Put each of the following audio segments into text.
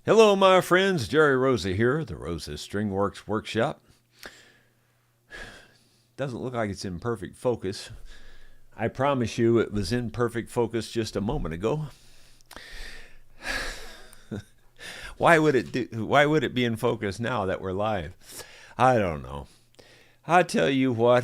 Hello, my friends. Jerry Rosa here, the Rosa Stringworks Workshop. Doesn't look like it's in perfect focus. I promise you it was in perfect focus just a moment ago. Why would it be in focus now that we're live? I don't know. I tell you what,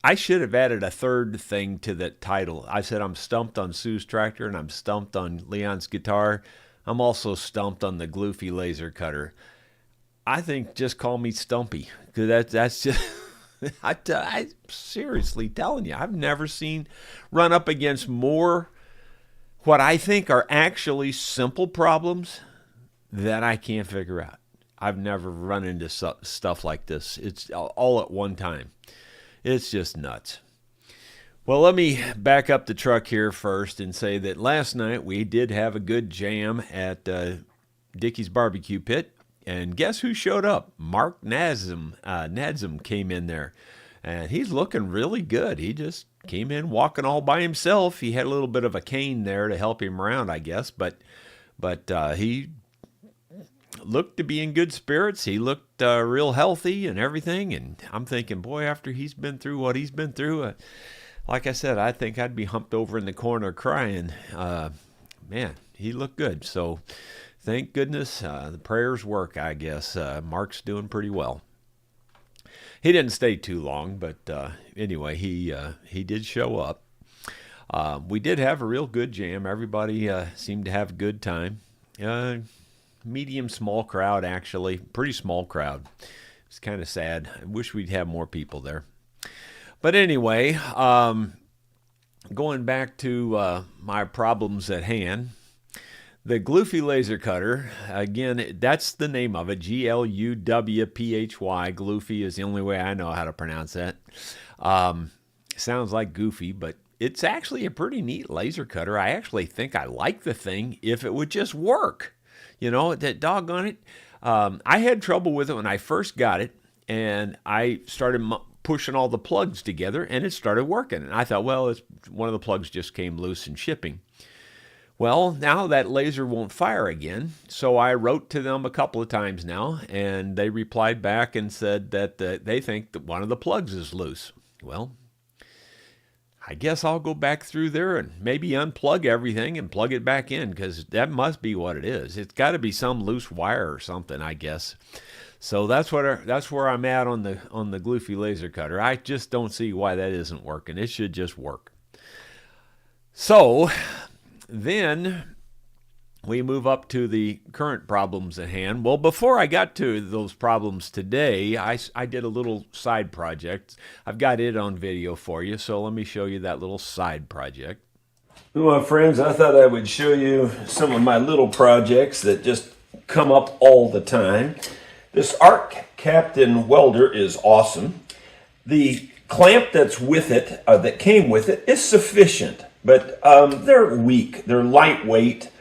I should have added a third thing to the title. I said I'm stumped on Sue's tractor and I'm stumped on Leon's guitar. I'm also stumped on the Gloofy laser cutter. I think just call me Stumpy, because that's just. I'm seriously telling you, I've never seen run up against more what I think are actually simple problems that I can't figure out. I've never run into stuff like this. It's all at one time. It's just nuts. Well, let me back up the truck here first and say that last night we did have a good jam at Dickie's Barbecue Pit. And guess who showed up? Mark Nadzum came in there. And he's looking really good. He just came in walking all by himself. He had a little bit of a cane there to help him around, I guess. But he looked to be in good spirits. He looked real healthy and everything. And I'm thinking, boy, after he's been through what he's been through, like I said, I think I'd be humped over in the corner crying. Man, he looked good. So thank goodness the prayers work, I guess. Mark's doing pretty well. He didn't stay too long, but anyway, he did show up. We did have a real good jam. Everybody seemed to have a good time. Medium small crowd, actually. Pretty small crowd. It's kind of sad. I wish we'd have more people there. But anyway, going back to my problems at hand, the Gloofy laser cutter, again, that's the name of it, G-L-U-W-P-H-Y. Gloofy is the only way I know how to pronounce that. Sounds like goofy, but it's actually a pretty neat laser cutter. I actually think I like the thing if it would just work. You know, that doggone it. I had trouble with it when I first got it, and I started pushing all the plugs together, and it started working. And I thought, well, one of the plugs just came loose in shipping. Well, now that laser won't fire again, so I wrote to them a couple of times now, and they replied back and said that they think that one of the plugs is loose. Well, I guess I'll go back through there and maybe unplug everything and plug it back in, because that must be what it is. It's got to be some loose wire or something, I guess. So that's where I'm at on the Gloofy laser cutter. I just don't see why that isn't working. It should just work. So then we move up to the current problems at hand. Well, before I got to those problems today, I did a little side project. I've got it on video for you, so let me show you that little side project. Well, my friends, I thought I would show you some of my little projects that just come up all the time. This Arc Captain welder is awesome. The clamp that's with it, that came with it, is sufficient, but they're weak. They're lightweight.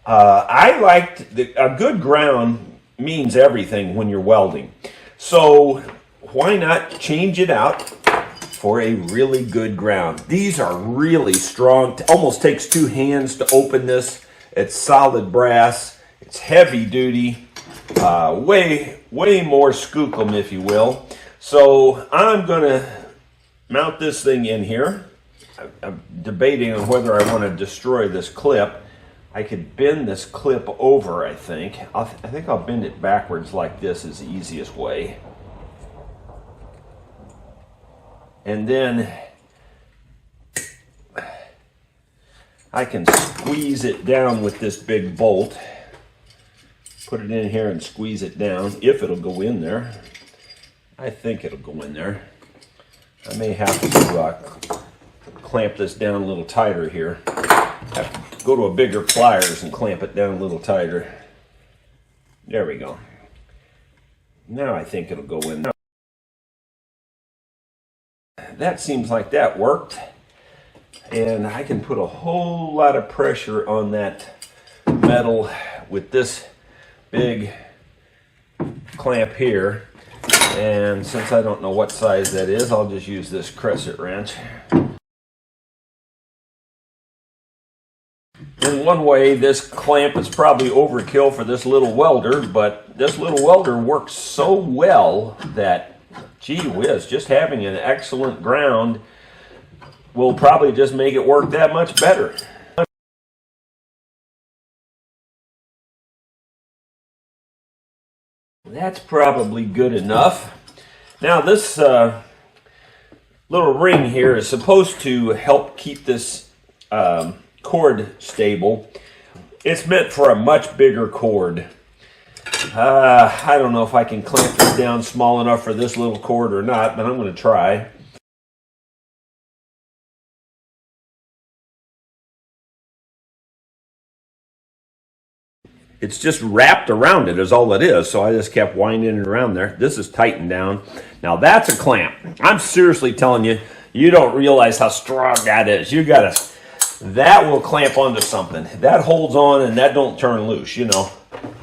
I liked a good ground means everything when you're welding. So why not change it out for a really good ground? These are really strong. It almost takes two hands to open this. It's solid brass. It's heavy duty. Way more skookum, if you will. So I'm going to mount this thing in here. I'm debating on whether I want to destroy this clip. I could bend this clip over, I think. I think I'll bend it backwards like this is the easiest way. And then I can squeeze it down with this big bolt. Put it in here and squeeze it down, if it'll go in there. I think it'll go in there. I may have to clamp this down a little tighter here. Have to go to a bigger pliers and clamp it down a little tighter. There we go. Now I think it'll go in there. That seems like that worked. And I can put a whole lot of pressure on that metal with this big clamp here, and since I don't know what size that is, I'll just use this crescent wrench. In one way, this clamp is probably overkill for this little welder, but this little welder works so well that, gee whiz, just having an excellent ground will probably just make it work that much better. That's probably good enough. Now this little ring here is supposed to help keep this cord stable. It's meant for a much bigger cord. I don't know if I can clamp this down small enough for this little cord or not, but I'm going to try. It's just wrapped around it is all it is, so I just kept winding it around there. This is tightened down. Now that's a clamp. I'm seriously telling you, you don't realize how strong that is. You gotta, that will clamp onto something. That holds on and that don't turn loose, you know.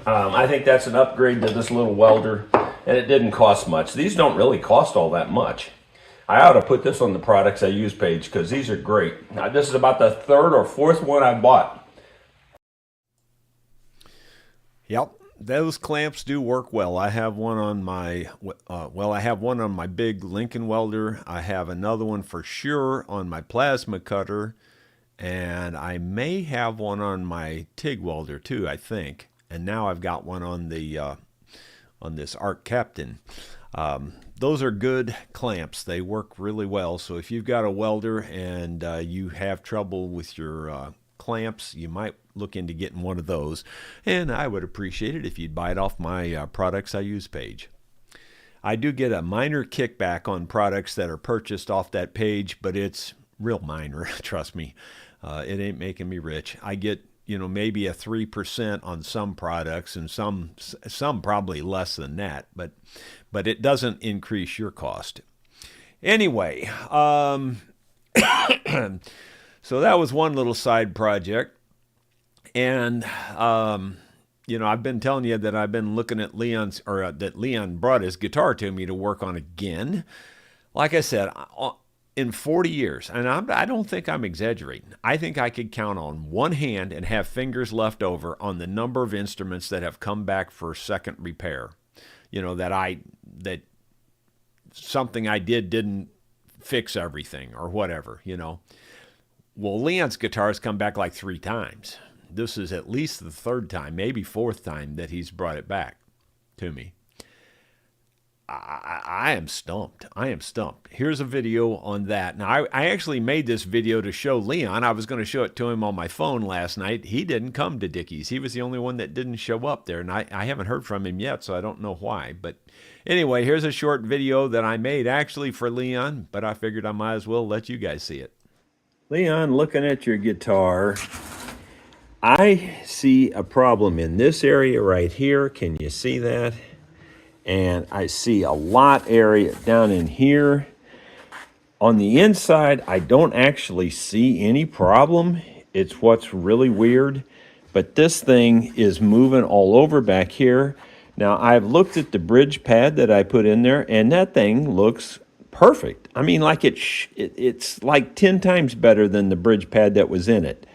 I think that's an upgrade to this little welder, and it didn't cost much. These don't really cost all that much. I ought to put this on the products I use page because these are great. Now, this is about the third or fourth one I bought. Yep, those clamps do work well. I have one on my, I have one on my big Lincoln welder. I have another one for sure on my plasma cutter. And I may have one on my TIG welder too, I think. And now I've got one on the, on this Arc Captain. Those are good clamps. They work really well. So if you've got a welder and you have trouble with your clamps, you might look into getting one of those, and I would appreciate it if you'd buy it off my products I use page. I do get a minor kickback on products that are purchased off that page, but it's real minor. Trust me, it ain't making me rich. I get, you know, maybe a 3% on some products, and some probably less than that, but it doesn't increase your cost. Anyway, so that was one little side project. And, you know, I've been telling you that I've been looking at Leon's, or that Leon brought his guitar to me to work on again. Like I said, in 40 years, and I don't think I'm exaggerating, I think I could count on one hand and have fingers left over on the number of instruments that have come back for second repair. You know, that something I did didn't fix everything or whatever, you know. Well, Leon's guitar has come back like 3 times. This is at least the 3rd time, maybe 4th time that he's brought it back to me. I am stumped. I am stumped. Here's a video on that. Now, I actually made this video to show Leon. I was going to show it to him on my phone last night. He didn't come to Dickey's. He was the only one that didn't show up there, and I haven't heard from him yet, so I don't know why. But anyway, here's a short video that I made actually for Leon, but I figured I might as well let you guys see it. Leon, looking at your guitar, I see a problem in this area right here. Can you see that? And I see a lot area down in here. On the inside, I don't actually see any problem. It's what's really weird. But this thing is moving all over back here. Now, I've looked at the bridge pad that I put in there, and that thing looks perfect. I mean, like it's like 10 times better than the bridge pad that was in it.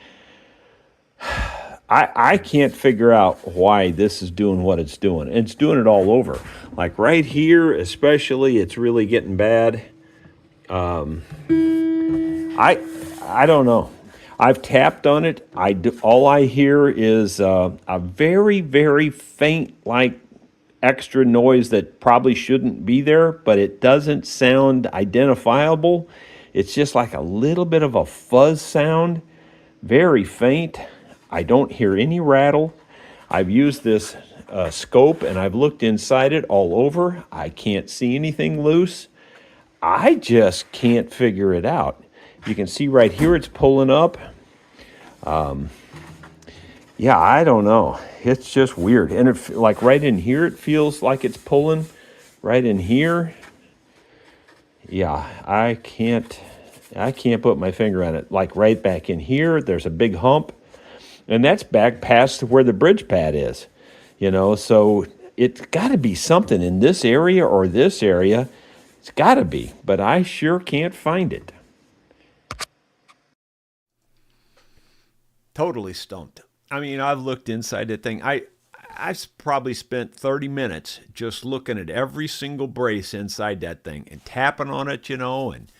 I can't figure out why this is doing what it's doing. It's doing it all over. Like right here, especially, it's really getting bad. I don't know. I've tapped on it. All I hear is a very, very faint, like extra noise that probably shouldn't be there, but it doesn't sound identifiable. It's just like a little bit of a fuzz sound, very faint. I don't hear any rattle. I've used this scope and I've looked inside it all over. I can't see anything loose. I just can't figure it out. You can see right here it's pulling up. Yeah, I don't know. It's just weird. And it, like right in here, it feels like it's pulling. Right in here. Yeah, I can't put my finger on it. Like right back in here, there's a big hump. And that's back past where the bridge pad is, you know, so it's got to be something in this area or this area. It's got to be, but I sure can't find it. Totally stumped. I mean, I've looked inside that thing. I've probably spent 30 minutes just looking at every single brace inside that thing and tapping on it, and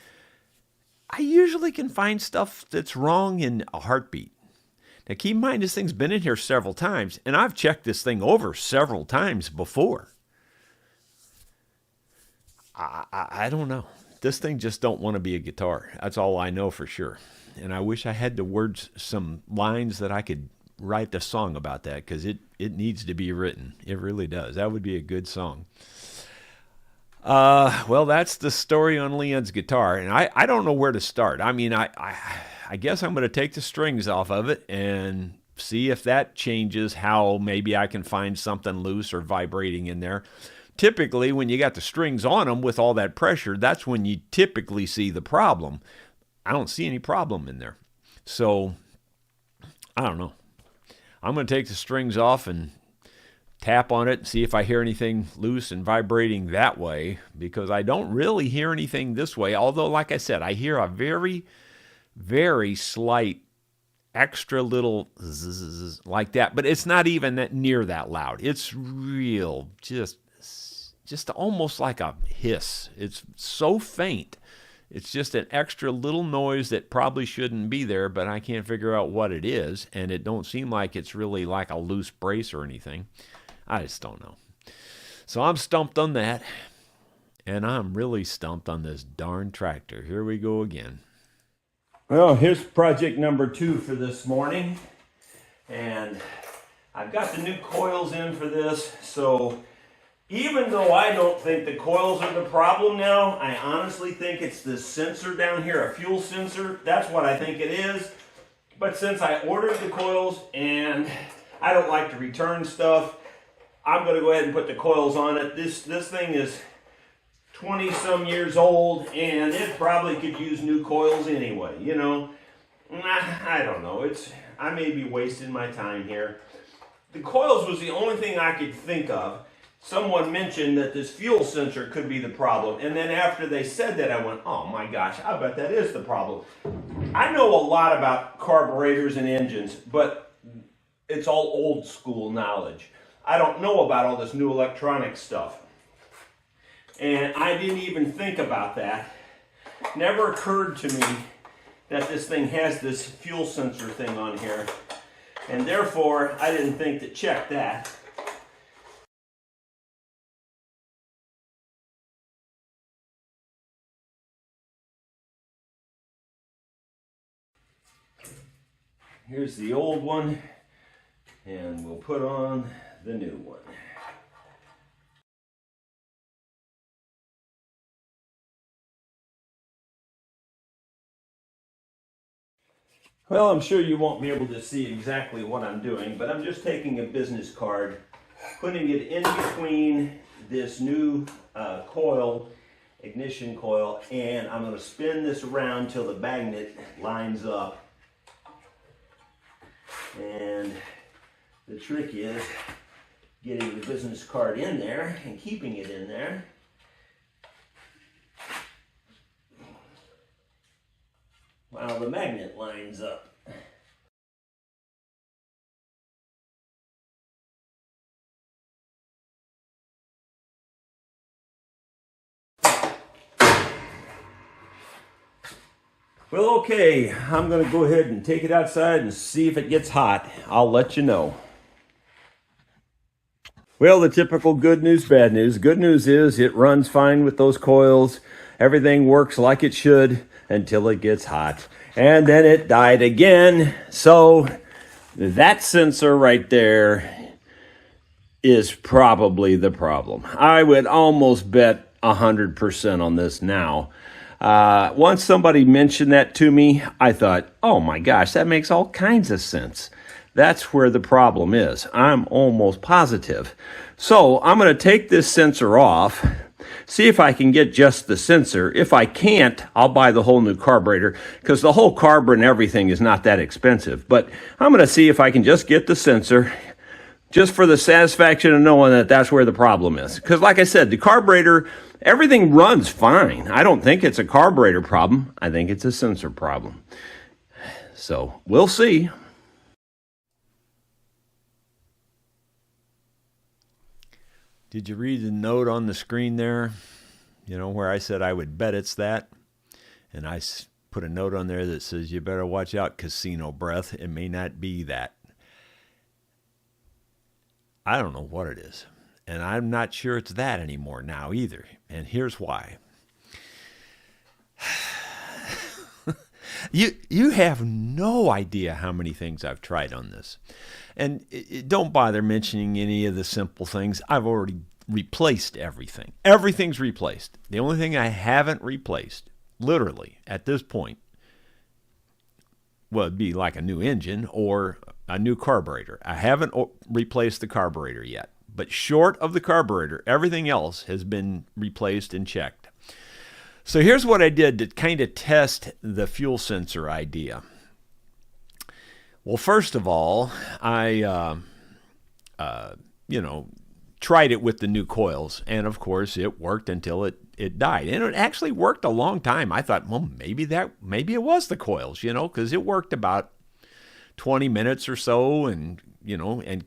I usually can find stuff that's wrong in a heartbeat. Now, keep in mind, this thing's been in here several times, and I've checked this thing over several times before. I don't know. This thing just don't want to be a guitar. That's all I know for sure. And I wish I had the words, some lines that I could write a song about that, because it needs to be written. It really does. That would be a good song. Well, that's the story on Leon's guitar, and I don't know where to start. I mean, I guess I'm going to take the strings off of it and see if that changes how maybe I can find something loose or vibrating in there. Typically, when you got the strings on them with all that pressure, that's when you typically see the problem. I don't see any problem in there. So, I don't know. I'm going to take the strings off and tap on it and see if I hear anything loose and vibrating that way, because I don't really hear anything this way. Although, like I said, I hear a very, very slight extra little zzz like that, but it's not even that near that loud. It's real, just almost like a hiss. It's so faint. It's just an extra little noise that probably shouldn't be there, but I can't figure out what it is, and it don't seem like it's really like a loose brace or anything. I just don't know. So I'm stumped on that, and I'm really stumped on this darn tractor. Here we go again. Well, here's project number 2 for this morning, and I've got the new coils in for this, so even though I don't think the coils are the problem now, I honestly think it's this sensor down here, a fuel sensor. That's what I think it is. But since I ordered the coils and I don't like to return stuff, I'm going to go ahead and put the coils on it. This thing is 20 some years old, and it probably could use new coils anyway, I don't know. I may be wasting my time here. The coils was the only thing I could think of. Someone mentioned that this fuel sensor could be the problem, and then after they said that, I went, oh my gosh, I bet that is the problem. I know a lot about carburetors and engines, but it's all old school knowledge. I don't know about all this new electronic stuff. And I didn't even think about that. Never occurred to me that this thing has this fuel sensor thing on here. And therefore, I didn't think to check that. Here's the old one, and we'll put on the new one. Well, I'm sure you won't be able to see exactly what I'm doing, but I'm just taking a business card, putting it in between this new coil, ignition coil, and I'm going to spin this around till the magnet lines up. And the trick is getting the business card in there and keeping it in there. While the magnet lines up. Well, okay, I'm going to go ahead and take it outside and see if it gets hot. I'll let you know. Well, the typical good news, bad news. Good news is it runs fine with those coils. Everything works like it should until it gets hot. And then it died again. So that sensor right there is probably the problem. I would almost bet 100% on this now. Once somebody mentioned that to me, I thought, oh my gosh, that makes all kinds of sense. That's where the problem is. I'm almost positive. So I'm going to take this sensor off, see if I can get just the sensor. If I can't, I'll buy the whole new carburetor, because the whole carburetor and everything is not that expensive. But I'm going to see if I can just get the sensor, just for the satisfaction of knowing that that's where the problem is. Because like I said, the carburetor, everything runs fine. I don't think it's a carburetor problem. I think it's a sensor problem. So we'll see. Did you read the note on the screen there? You know, where I said I would bet it's that? And I put a note on there that says, you better watch out, casino breath. It may not be that. I don't know what it is. And I'm not sure it's that anymore now either. And here's why. You have no idea how many things I've tried on this. And don't bother mentioning any of the simple things. I've already replaced everything. Everything's replaced. The only thing I haven't replaced, literally, at this point, well, it'd be like a new engine or a new carburetor. I haven't replaced the carburetor yet. But short of the carburetor, everything else has been replaced and checked. So here's what I did to kind of test the fuel sensor idea. Well, first of all, I, tried it with the new coils. And, of course, it worked until it died. And it actually worked a long time. I thought, well, maybe it was the coils, because it worked about 20 minutes or so and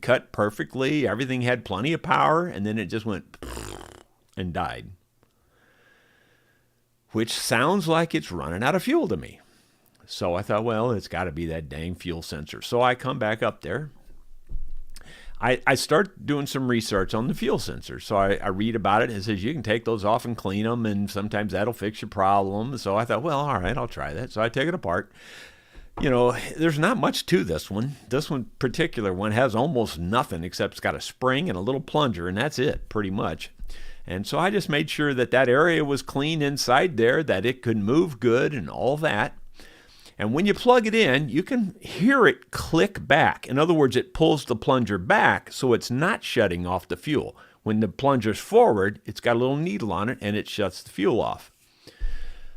cut perfectly. Everything had plenty of power. And then it just went and died. Which sounds like it's running out of fuel to me. So I thought, well, it's got to be that dang fuel sensor. So I come back up there. I start doing some research on the fuel sensor. So I read about it. It says you can take those off and clean them, and sometimes that'll fix your problem. So I thought, well, all right, I'll try that. So I take it apart. There's not much to this one. This one particular one has almost nothing except it's got a spring and a little plunger, and that's it, pretty much. And so I just made sure that area was clean inside there, that it could move good and all that. And when you plug it in, you can hear it click back. In other words, it pulls the plunger back so it's not shutting off the fuel. When the plunger's forward, it's got a little needle on it and it shuts the fuel off.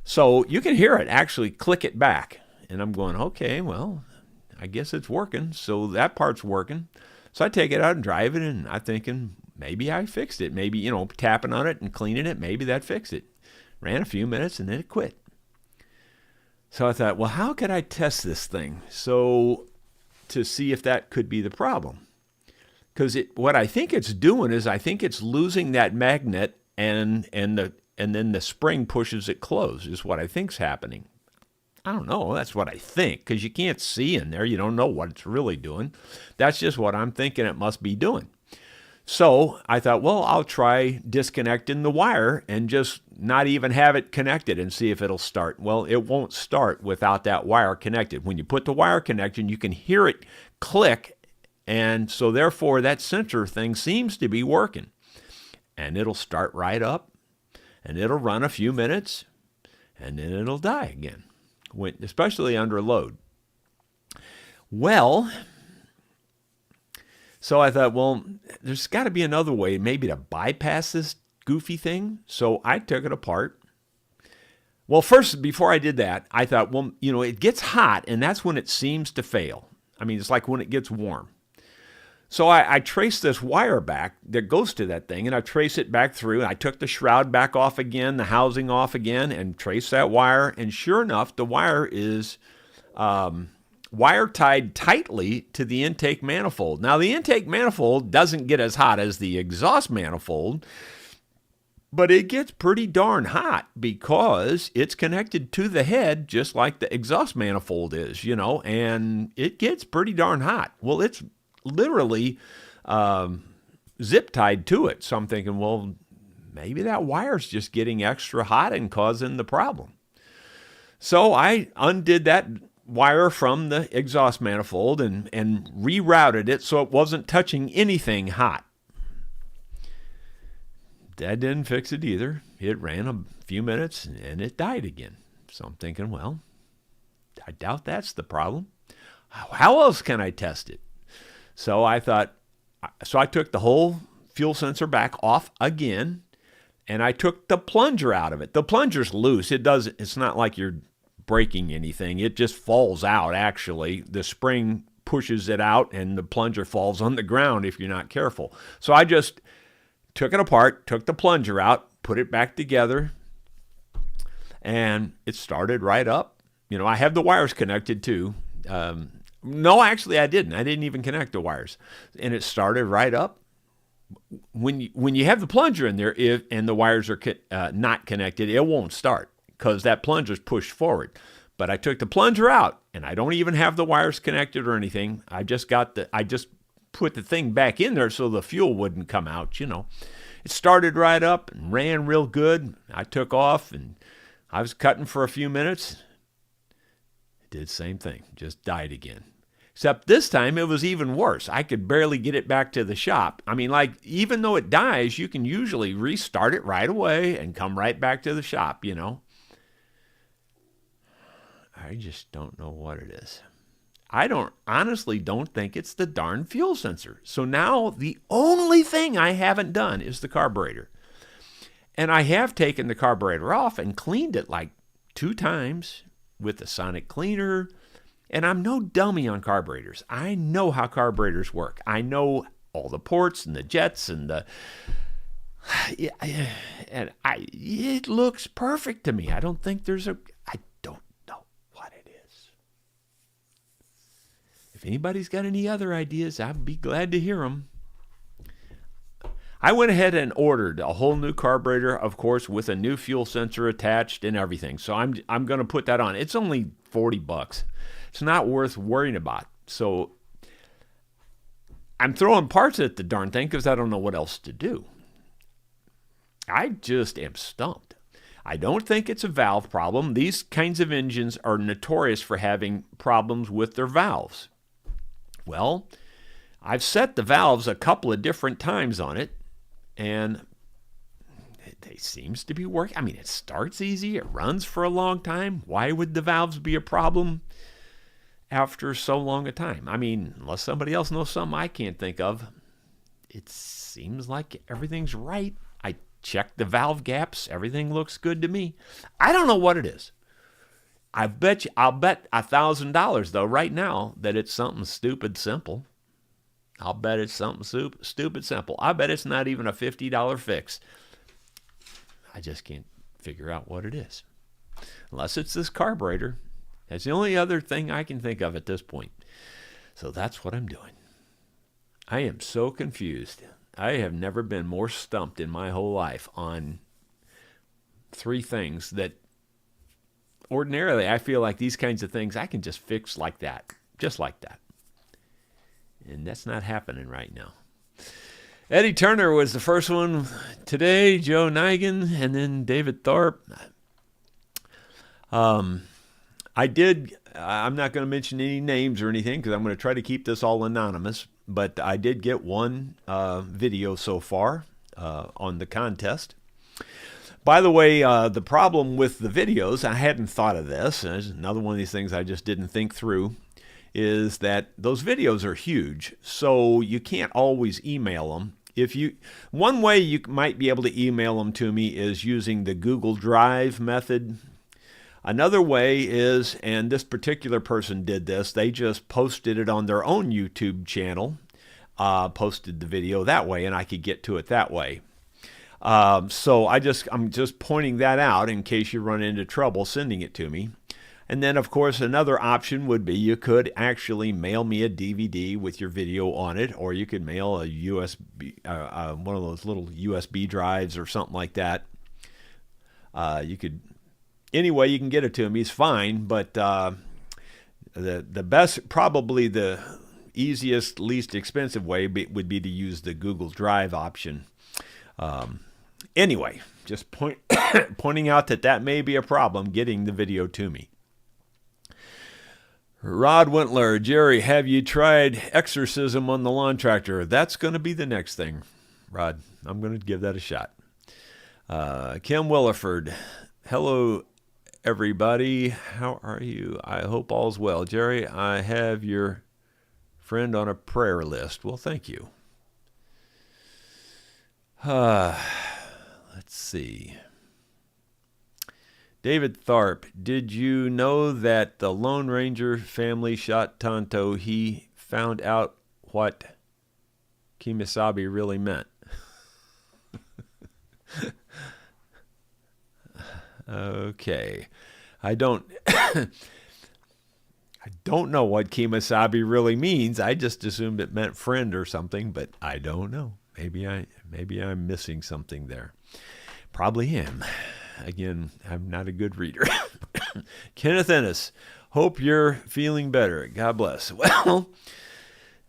So you can hear it actually click it back. And I'm going, okay, well, I guess it's working. So that part's working. So I take it out and drive it, and I'm thinking, maybe I fixed it. Maybe, tapping on it and cleaning it, maybe that fixed it. Ran a few minutes and then it quit. So I thought, well, how could I test this thing to see if that could be the problem? Because what I think it's doing is I think it's losing that magnet and then the spring pushes it closed is what I think's happening. I don't know. That's what I think, because you can't see in there. You don't know what it's really doing. That's just what I'm thinking it must be doing. So I thought, well, I'll try disconnecting the wire and just not even have it connected and see if it'll start. Well, it won't start without that wire connected. When you put the wire connected, you can hear it click, and so therefore that sensor thing seems to be working. And it'll start right up, and it'll run a few minutes, and then it'll die again, especially under load. Well, so I thought, well, there's got to be another way maybe to bypass this goofy thing. So I took it apart. Well, first, before I did that, I thought, well, it gets hot, and that's when it seems to fail. I mean, it's like when it gets warm. So I traced this wire back that goes to that thing, and I traced it back through. And I took the shroud back off again, the housing off again, and traced that wire. And sure enough, the wire is wire tied tightly to the intake manifold. Now, the intake manifold doesn't get as hot as the exhaust manifold, but it gets pretty darn hot because it's connected to the head just like the exhaust manifold is, and it gets pretty darn hot. Well, it's literally zip tied to it. So I'm thinking, well, maybe that wire's just getting extra hot and causing the problem. So I undid that wire from the exhaust manifold and rerouted it so it wasn't touching anything hot. That didn't fix it either. It ran a few minutes and it died again. So I'm thinking, well, I doubt that's the problem. How else can I test it? So I took the whole fuel sensor back off again, and I took the plunger out of it. The plunger's loose. It's not like you're breaking anything. It just falls out, actually. The spring pushes it out, and the plunger falls on the ground if you're not careful. So I just took it apart, took the plunger out, put it back together, and it started right up. I have the wires connected too. No, actually I didn't. I didn't even connect the wires. And it started right up when you have the plunger in there, and the wires are not connected, it won't start because that plunger's pushed forward. But I took the plunger out, and I don't even have the wires connected or anything. I just put the thing back in there so the fuel wouldn't come out. It started right up and ran real good. I took off, and I was cutting for a few minutes. It did the same thing, just died again. Except this time it was even worse. I could barely get it back to the shop. I mean, even though it dies, you can usually restart it right away and come right back to the shop, I just don't know what it is. I honestly don't think it's the darn fuel sensor. So now the only thing I haven't done is the carburetor. And I have taken the carburetor off and cleaned it like 2 times with the sonic cleaner. And I'm no dummy on carburetors. I know how carburetors work. I know all the ports and the jets and it looks perfect to me. I don't think I don't know what it is. If anybody's got any other ideas, I'd be glad to hear them. I went ahead and ordered a whole new carburetor, of course, with a new fuel sensor attached and everything. So I'm going to put that on. It's only $40. It's not worth worrying about. So I'm throwing parts at the darn thing because I don't know what else to do. I just am stumped. I don't think it's a valve problem. These kinds of engines are notorious for having problems with their valves. Well, I've set the valves a couple of different times on it, and it seems to be working. I mean, it starts easy. It runs for a long time. Why would the valves be a problem after so long a time? I mean, unless somebody else knows something I can't think of. It seems like everything's right. I checked the valve gaps. Everything looks good to me. I don't know what it is. I'll bet $1,000 though right now that it's something stupid simple. I'll bet it's something stupid simple. I bet it's not even a $50 fix. I just can't figure out what it is. Unless it's this carburetor. That's the only other thing I can think of at this point. So that's what I'm doing. I am so confused. I have never been more stumped in my whole life on 3 things that ordinarily I feel like these kinds of things I can just fix like that. Just like that. And that's not happening right now. Eddie Turner was the first one today, Joe Nigan, and then David Thorpe. I'm not going to mention any names or anything because I'm going to try to keep this all anonymous, but I did get one video so far on the contest. By the way, the problem with the videos, I hadn't thought of this, and it's another one of these things I just didn't think through, is that those videos are huge, so you can't always email them. One way you might be able to email them to me is using the Google Drive method. Another way is, and this particular person did this, they just posted it on their own YouTube channel, posted the video that way, and I could get to it that way. So I'm just pointing that out in case you run into trouble sending it to me. And then, of course, another option would be you could actually mail me a DVD with your video on it, or you could mail a USB, one of those little USB drives or something like that. Any way you can get it to me is fine, but the best, probably the easiest, least expensive way would be to use the Google Drive option. Anyway, just pointing out that may be a problem getting the video to me. Rod Wentler, Jerry, have you tried exorcism on the lawn tractor? That's going to be the next thing, Rod. I'm going to give that a shot. Kim Williford, hello, everybody. How are you? I hope all's well. Jerry, I have your friend on a prayer list. Well, thank you. Let's see. David Tharp, did you know that the Lone Ranger family shot Tonto? He found out what Kemosabe really meant. Okay. I don't know what Kemosabe really means. I just assumed it meant friend or something, but I don't know. Maybe I'm missing something there. Probably am. Again, I'm not a good reader. Kenneth Ennis, hope you're feeling better. God bless. Well,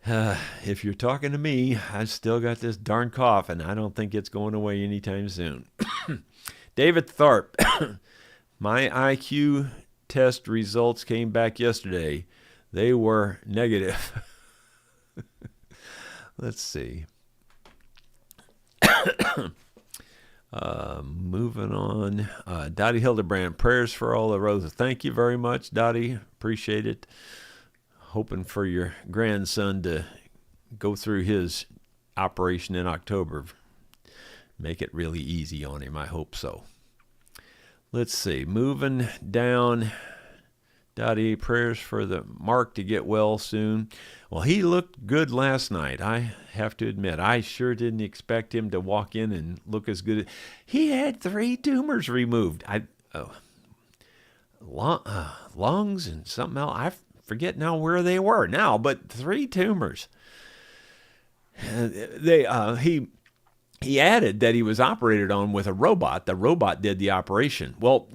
if you're talking to me, I still got this darn cough, and I don't think it's going away anytime soon. David Tharp, my IQ test results came back yesterday. They were negative. Let's see. Moving on. Dottie Hildebrand, prayers for all the Rosa. Thank you very much, Dottie. Appreciate it. Hoping for your grandson to go through his operation in October. Make it really easy on him. I hope so. Let's see. Moving down. Dottie, prayers for the Mark to get well soon. Well, he looked good last night. I have to admit, I sure didn't expect him to walk in and look as good. He had 3 tumors removed. Lungs and something else. I forget now where they were now, but 3 tumors. He added that he was operated on with a robot. The robot did the operation. Well,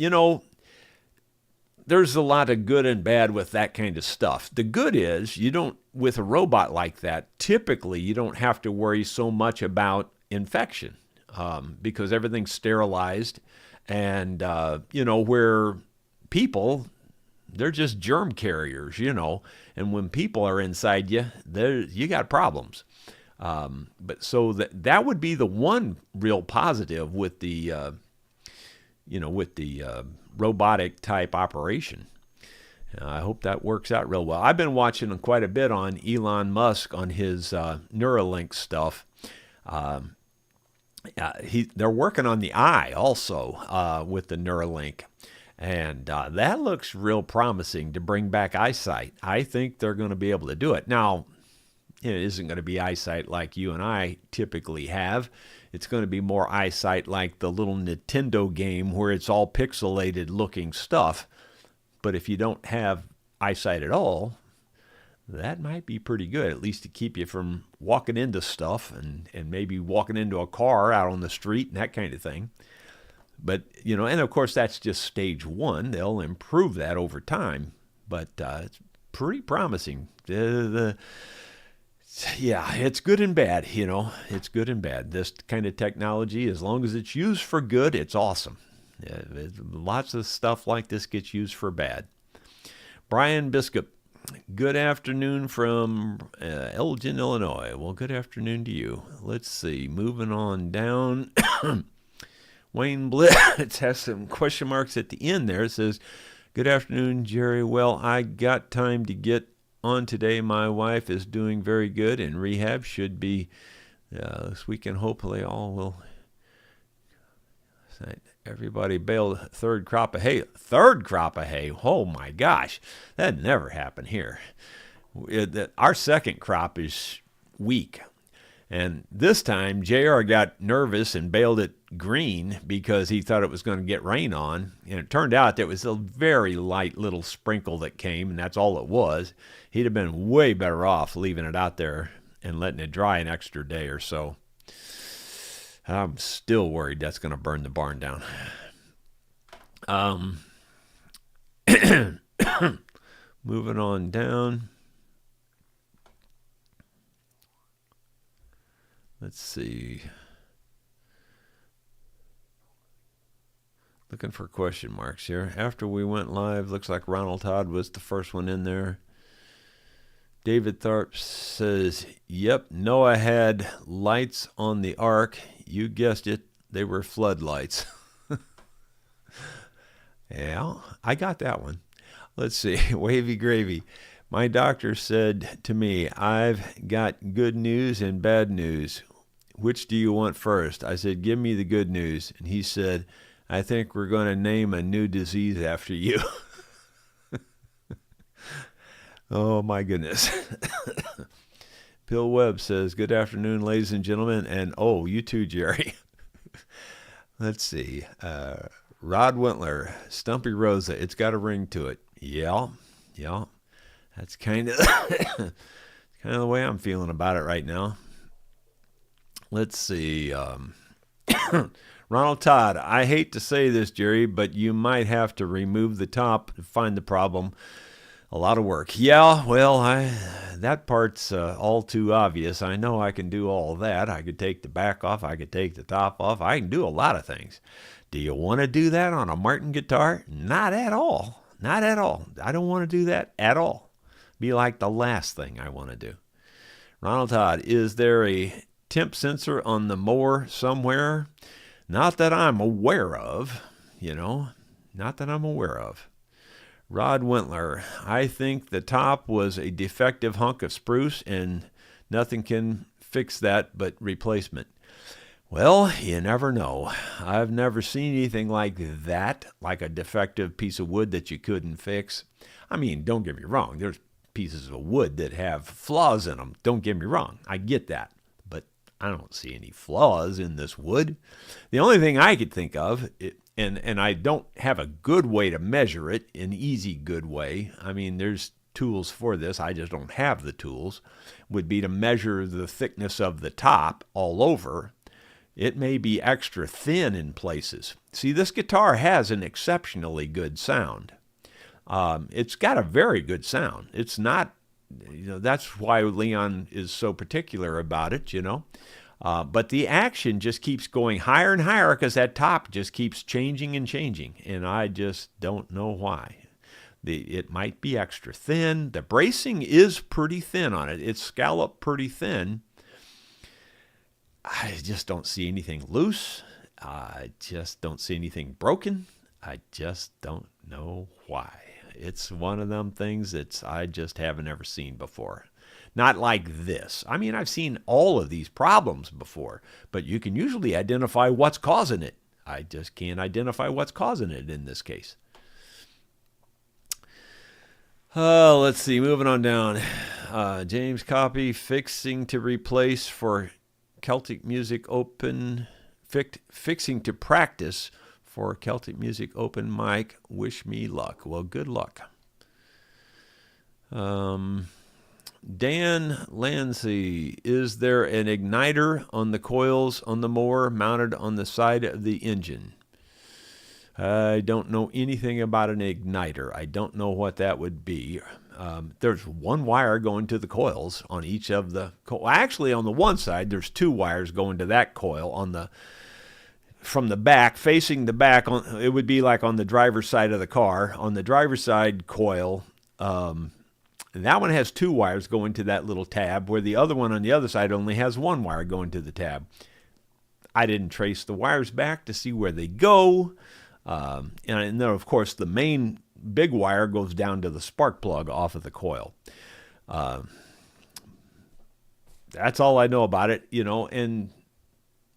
there's a lot of good and bad with that kind of stuff. The good is with a robot like that, typically you don't have to worry so much about infection because everything's sterilized. And, where people, they're just germ carriers, and when people are inside you, you got problems. But so that would be the one real positive with the, robotic type operation. I hope that works out real well. I've been watching quite a bit on Elon Musk on his Neuralink stuff. They're working on the eye also with the Neuralink. And that looks real promising to bring back eyesight. I think they're going to be able to do it. Now, it isn't going to be eyesight like you and I typically have. It's going to be more eyesight like the little Nintendo game where it's all pixelated looking stuff. But if you don't have eyesight at all, that might be pretty good, at least to keep you from walking into stuff and maybe walking into a car out on the street and that kind of thing. But, and of course that's just stage 1. They'll improve that over time. But it's pretty promising. Yeah, it's good and bad, It's good and bad. This kind of technology, as long as it's used for good, it's awesome. Lots of stuff like this gets used for bad. Brian Biscup, good afternoon from Elgin, Illinois. Well, good afternoon to you. Let's see, moving on down. Wayne Blitz has some question marks at the end there. It says, good afternoon, Jerry. Well, I got time to get on today. My wife is doing very good in rehab. Should be this weekend. Hopefully all will. Everybody baled third crop of hay. Third crop of hay. Oh my gosh, that never happened here. Our second crop is weak. And this time, JR got nervous and baled it green because he thought it was going to get rain on. And it turned out there was a very light little sprinkle that came, and that's all it was. He'd have been way better off leaving it out there and letting it dry an extra day or so. I'm still worried that's going to burn the barn down. Moving on down. Let's see. Looking for question marks here. After we went live, looks like Ronald Todd was the first one in there. David Tharp says, yep, Noah had lights on the ark. You guessed it, they were floodlights. Yeah, I got that one. Let's see. Wavy Gravy. My doctor said to me, I've got good news and bad news. Which do you want first? I said, give me the good news. And he said, I think we're going to name a new disease after you. Oh, my goodness. Bill Webb says, good afternoon, ladies and gentlemen. And, oh, you too, Jerry. Let's see. Rod Wentler, Stumpy Rosa. It's got a ring to it. Yeah. That's kind of the way I'm feeling about it right now. Let's see. Ronald Todd, I hate to say this, Jerry, but you might have to remove the top to find the problem. A lot of work. Yeah, well, that part's all too obvious. I know I can do all that. I could take the back off. I could take the top off. I can do a lot of things. Do you want to do that on a Martin guitar? Not at all. Not at all. I don't want to do that at all. Be like the last thing I want to do. Ronald Todd, is there a temp sensor on the mower somewhere? Not that I'm aware of, not that I'm aware of. Rod Wentler, I think the top was a defective hunk of spruce and nothing can fix that but replacement. Well, you never know. I've never seen anything like that, like a defective piece of wood that you couldn't fix. I mean, don't get me wrong. There's pieces of wood that have flaws in them. Don't get me wrong. I get that. But I don't see any flaws in this wood. The only thing I could think of, and I don't have a good way to measure it, an easy good way. I mean, there's tools for this. I just don't have the tools. Would be to measure the thickness of the top all over. It may be extra thin in places. See, this guitar has an exceptionally good sound. It's got a very good sound. It's not, that's why Leon is so particular about it, But the action just keeps going higher and higher because that top just keeps changing and changing. And I just don't know why. It might be extra thin. The bracing is pretty thin on it. It's scalloped pretty thin. I just don't see anything loose. I just don't see anything broken. I just don't know why. It's one of them things that I just haven't ever seen before. Not like this. I mean, I've seen all of these problems before, but you can usually identify what's causing it. I just can't identify what's causing it in this case. Let's see. Moving on down. James Copy, fixing to replace for Celtic Music Open, fixing to practice for Celtic Music Open mic. Wish me luck. Well, good luck. Dan Lancy, is there an igniter on the coils on the mower mounted on the side of the engine? I don't know anything about an igniter. I don't know what that would be. There's one wire going to the coils on each of the actually on the one side there's two wires going to that coil from the back, facing the back. It would be like on the driver's side of the car. On the driver's side coil, that one has two wires going to that little tab, where the other one on the other side only has one wire going to the tab. I didn't trace the wires back to see where they go. And then, of course, the main big wire goes down to the spark plug off of the coil. That's all I know about it, and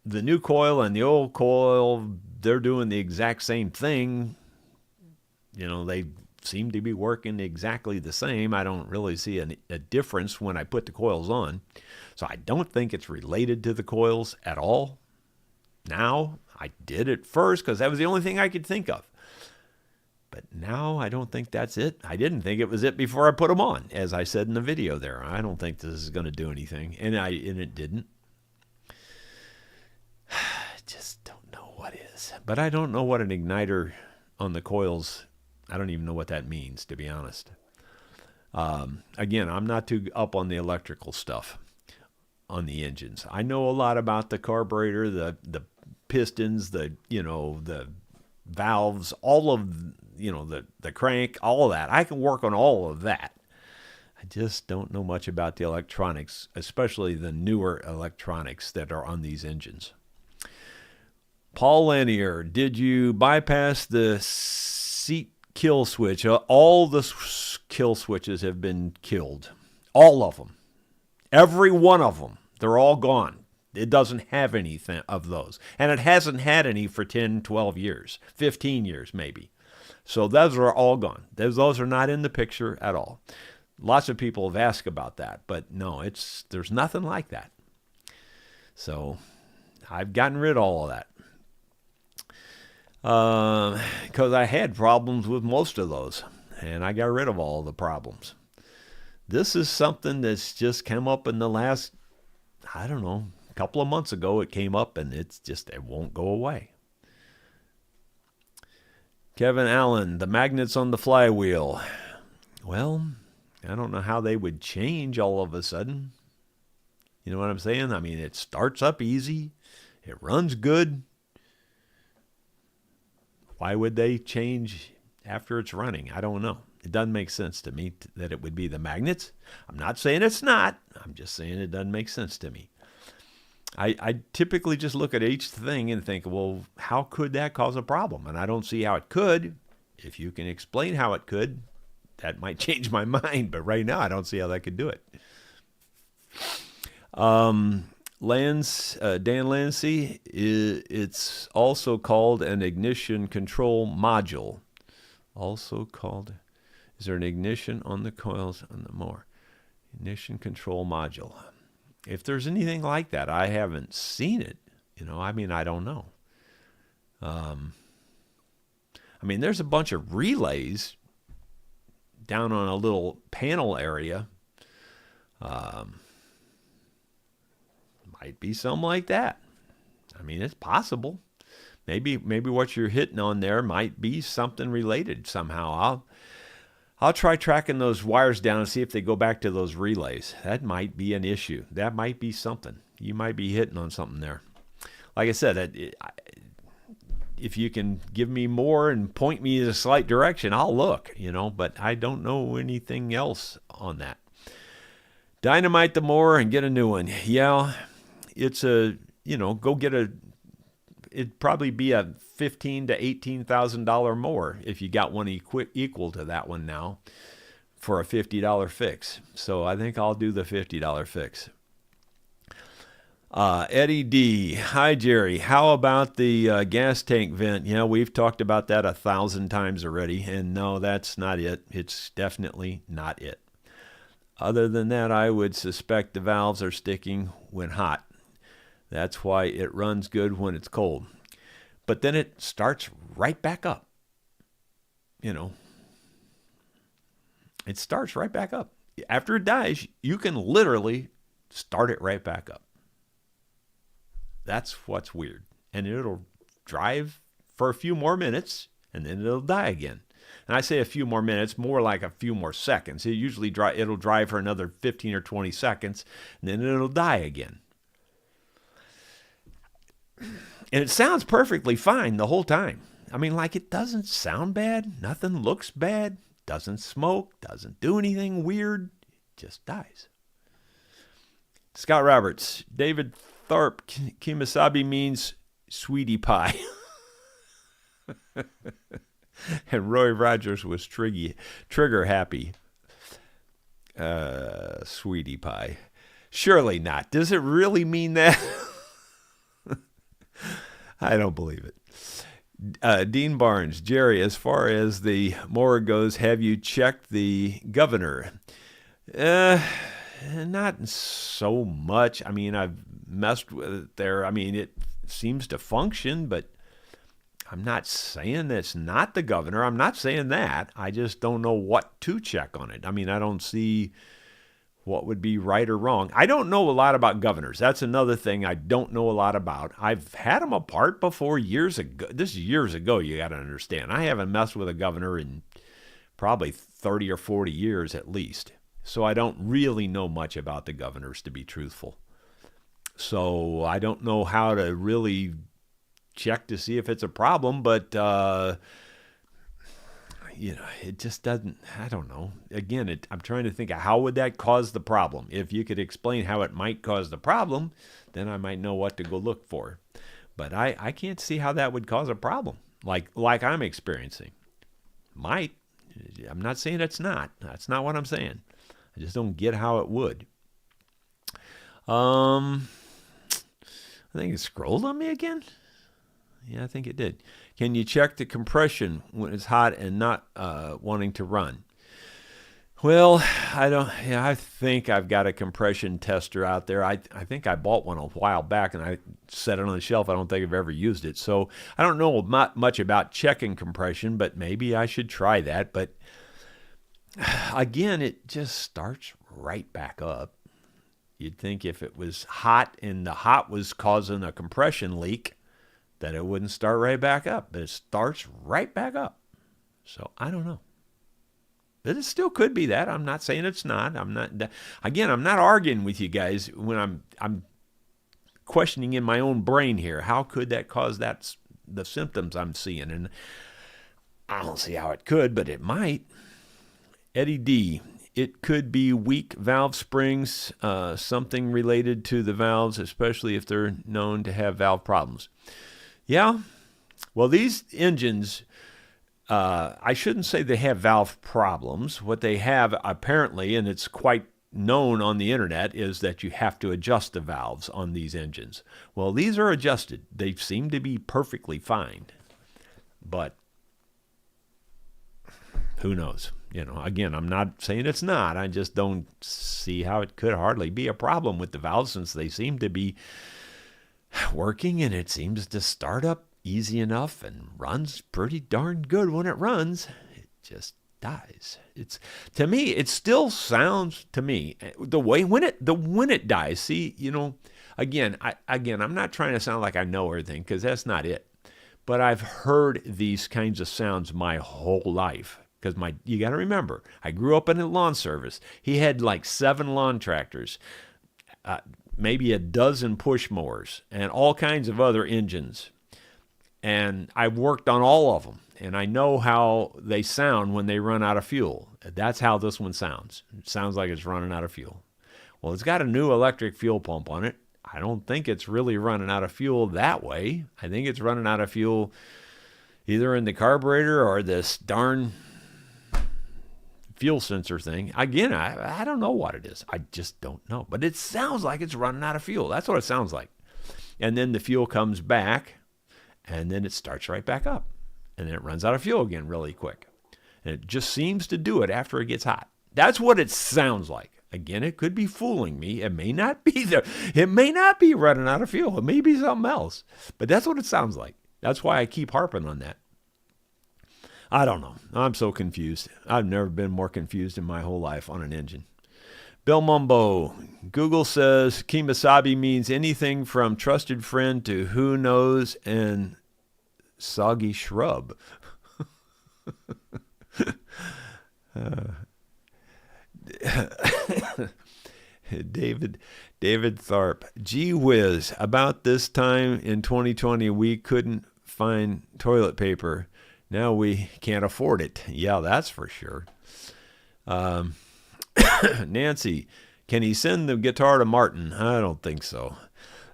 the new coil and the old coil, they're doing the exact same thing. They seem to be working exactly the same. I don't really see a difference when I put the coils on. So I don't think it's related to the coils at all. Now, I did at first because that was the only thing I could think of. But now I don't think that's it. I didn't think it was it before I put them on, as I said in the video there. I don't think this is going to do anything, and it didn't. I just don't know what is. But I don't know what an igniter on the coils. I don't even know what that means, to be honest. Again, I'm not too up on the electrical stuff on the engines. I know a lot about the carburetor, the pistons, the valves, all of the crank, all of that. I can work on all of that. I just don't know much about the electronics, especially the newer electronics that are on these engines. Paul Lanier, did you bypass the seat kill switch? All the kill switches have been killed. All of them. Every one of them. They're all gone. It doesn't have any of those. And it hasn't had any for 10, 12 years, 15 years maybe. So those are all gone. Those are not in the picture at all. Lots of people have asked about that, but no, there's nothing like that. So I've gotten rid of all of that. Because I had problems with most of those, and I got rid of all the problems. This is something that's just come up in the last, A couple of months ago it came up and it won't go away. Kevin Allen, the magnets on the flywheel. Well, I don't know how they would change all of a sudden. You know what I'm saying? I mean, it starts up easy. It runs good. Why would they change after it's running? I don't know. It doesn't make sense to me that it would be the magnets. I'm not saying it's not. I'm just saying it doesn't make sense to me. I typically just look at each thing and think, well, how could that cause a problem? And I don't see how it could. If you can explain how it could, that might change my mind. But right now, I don't see how that could do it. Dan Lancy, it's also called an ignition control module. Also called, is there an ignition on the coils on the mower? Ignition control module. If there's anything like that, I haven't seen it. I mean, I don't know. I mean, there's a bunch of relays down on a little panel area. Might be something like that. I mean, it's possible. Maybe what you're hitting on there might be something related somehow. I'll try tracking those wires down and see if they go back to those relays. That might be an issue. That might be something. You might be hitting on something there. Like I said, if you can give me more and point me in a slight direction, I'll look, but I don't know anything else on that. Dynamite the mower and get a new one. Yeah, it's go get it'd probably be a $15,000 to $18,000 mower if you got one equal to that one now for a $50 fix. So I think I'll do the $50 fix. Eddie D. Hi, Jerry. How about the gas tank vent? We've talked about that 1,000 times already, and no, that's not it. It's definitely not it. Other than that, I would suspect the valves are sticking when hot. That's why it runs good when it's cold. But then it starts right back up. It starts right back up. After it dies, you can literally start it right back up. That's what's weird. And it'll drive for a few more minutes, and then it'll die again. And I say a few more minutes, more like a few more seconds. It'll drive for another 15 or 20 seconds, and then it'll die again. And it sounds perfectly fine the whole time. I mean, like, it doesn't sound bad. Nothing looks bad. Doesn't smoke. Doesn't do anything weird. It just dies. Scott Roberts. David Tharp. Kimasabi means sweetie pie. And Roy Rogers was trigger happy. Sweetie pie. Surely not. Does it really mean that? I don't believe it. Dean Barnes. Jerry, as far as the mower goes, have you checked the governor? Not so much. I mean, I've messed with it there. I mean, it seems to function, but I'm not saying it's not the governor. I'm not saying that. I just don't know what to check on it. I mean, I don't see what would be right or wrong. I don't know a lot about governors. That's another thing I don't know a lot about. I've had them apart before years ago. This is years ago, you got to understand. I haven't messed with a governor in probably 30 or 40 years at least. So I don't really know much about the governors, to be truthful. So I don't know how to really check to see if it's a problem, but it just doesn't, I don't know. Again, I'm trying to think of how would that cause the problem. If you could explain how it might cause the problem, then I might know what to go look for. But I can't see how that would cause a problem like I'm experiencing. Might. I'm not saying it's not. That's not what I'm saying. I just don't get how it would. I think it scrolled on me again. Yeah, I think it did. Can you check the compression when it's hot and not wanting to run? Well, I don't. Yeah, I think I've got a compression tester out there. I think I bought one a while back and I set it on the shelf. I don't think I've ever used it. So I don't know much about checking compression, but maybe I should try that. But again, it just starts right back up. You'd think if it was hot and the hot was causing a compression leak, that it wouldn't start right back up. But it starts right back up. So I don't know. But it still could be that. I'm not saying it's not. I'm not arguing with you guys when I'm questioning in my own brain here. How could that cause the symptoms I'm seeing? And I don't see how it could, but it might. Eddie D. It could be weak valve springs, something related to the valves, especially if they're known to have valve problems. Yeah. Well, these engines, I shouldn't say they have valve problems. What they have apparently, and it's quite known on the internet, is that you have to adjust the valves on these engines. Well, these are adjusted. They seem to be perfectly fine. But who knows? Again, I'm not saying it's not. I just don't see how it could hardly be a problem with the valves since they seem to be working and it seems to start up easy enough and runs pretty darn good when it runs. It just dies. To me, it still sounds to me the way when it dies. See, again, I'm not trying to sound like I know everything because that's not it. But I've heard these kinds of sounds my whole life. Because you got to remember, I grew up in a lawn service. He had like 7 lawn tractors, maybe a dozen push mowers, and all kinds of other engines. And I've worked on all of them, and I know how they sound when they run out of fuel. That's how this one sounds. It sounds like it's running out of fuel. Well, it's got a new electric fuel pump on it. I don't think it's really running out of fuel that way. I think it's running out of fuel either in the carburetor or this darn fuel sensor thing. Again, I don't know what it is. I just don't know. But it sounds like it's running out of fuel. That's what it sounds like. And then the fuel comes back, and then it starts right back up. And then it runs out of fuel again really quick. And it just seems to do it after it gets hot. That's what it sounds like. Again, it could be fooling me. It may not be there. It may not be running out of fuel. It may be something else. But that's what it sounds like. That's why I keep harping on that. I don't know. I'm so confused. I've never been more confused in my whole life on an engine. Bill Mumbo, Google says Kemosabe means anything from trusted friend to who knows and soggy shrub. David Tharp, gee whiz, about this time in 2020 we couldn't find toilet paper. Now we can't afford it. Yeah, that's for sure. Nancy, can he send the guitar to Martin? I don't think so.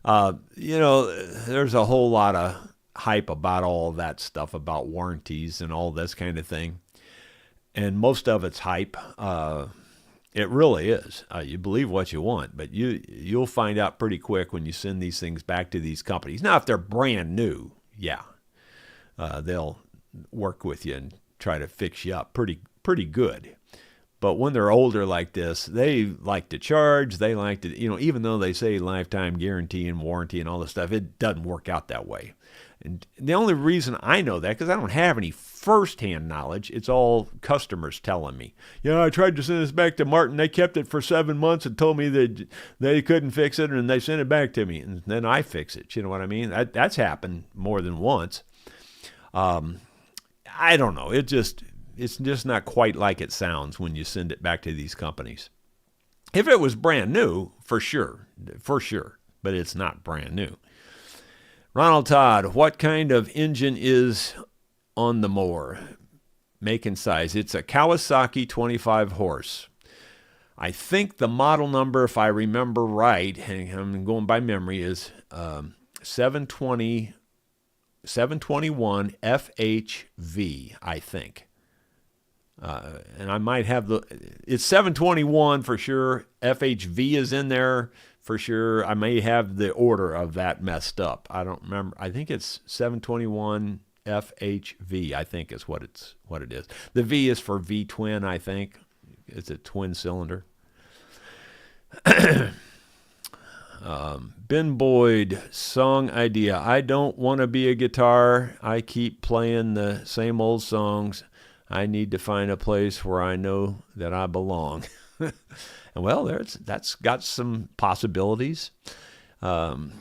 There's a whole lot of hype about all that stuff, about warranties and all this kind of thing. And most of it's hype. It really is. You believe what you want, but you'll find out pretty quick when you send these things back to these companies. Now, if they're brand new, yeah, they'll work with you and try to fix you up pretty good. But when they're older like this, they like to charge. They like to, even though they say lifetime guarantee and warranty and all this stuff, it doesn't work out that way. And the only reason I know that, because I don't have any firsthand knowledge, it's all customers telling me. I tried to send this back to Martin. They kept it for 7 months and told me that they couldn't fix it, and they sent it back to me. And then I fix it. You know what I mean? That's happened more than once. I don't know. It's just not quite like it sounds when you send it back to these companies. If it was brand new, for sure, but it's not brand new. Ronald Todd, what kind of engine is on the mower? Make and size. It's a Kawasaki 25 horse. I think the model number, if I remember right, and I'm going by memory, is 721 FHV, I think. And I might have it's 721 for sure. FHV is in there for sure. I may have the order of that messed up. I don't remember. I think it's 721 FHV, I think is what it is. The V is for V-twin, I think. It's a twin cylinder. Ben Boyd, song idea. I don't want to be a guitar. I keep playing the same old songs. I need to find a place where I know that I belong. And well, that's got some possibilities. Um,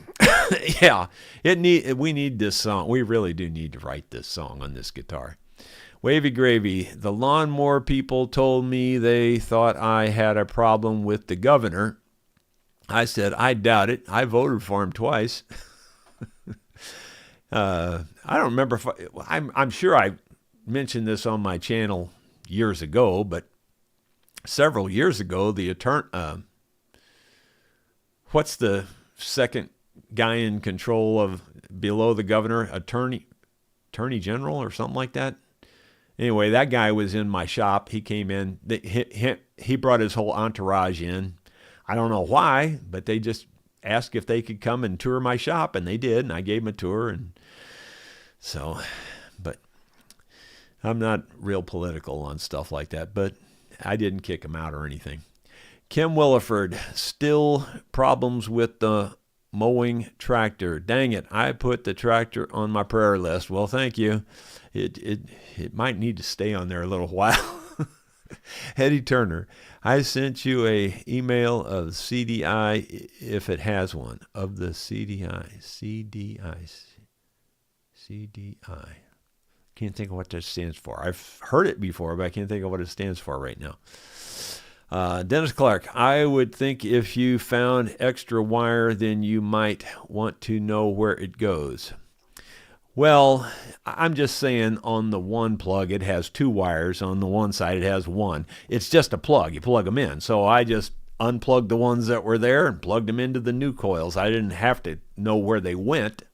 yeah, we need this song. We really do need to write this song on this guitar. Wavy Gravy. The lawnmower people told me they thought I had a problem with the governor. I said, I doubt it. I voted for him twice. I don't remember if I'm sure I mentioned this on my channel years ago, but several years ago, the attorney, what's the second guy in control of below the governor, attorney general or something like that? Anyway, that guy was in my shop. He came in. He brought his whole entourage in. I don't know why, but they just asked if they could come and tour my shop, and they did, and I gave them a tour. And so, but I'm not real political on stuff like that, but I didn't kick him out or anything. Kim Williford, still problems with the mowing tractor. Dang it, I put the tractor on my prayer list. Well, thank you. It might need to stay on there a little while. Eddie Turner, I sent you a email of CDI if it has one. Of the CDI. Can't think of what that stands for. I've heard it before, but I can't think of what it stands for right now. Dennis Clark, I would think if you found extra wire, then you might want to know where it goes. Well, I'm just saying on the one plug, it has two wires. On the one side, it has one. It's just a plug. You plug them in. So I just unplugged the ones that were there and plugged them into the new coils. I didn't have to know where they went.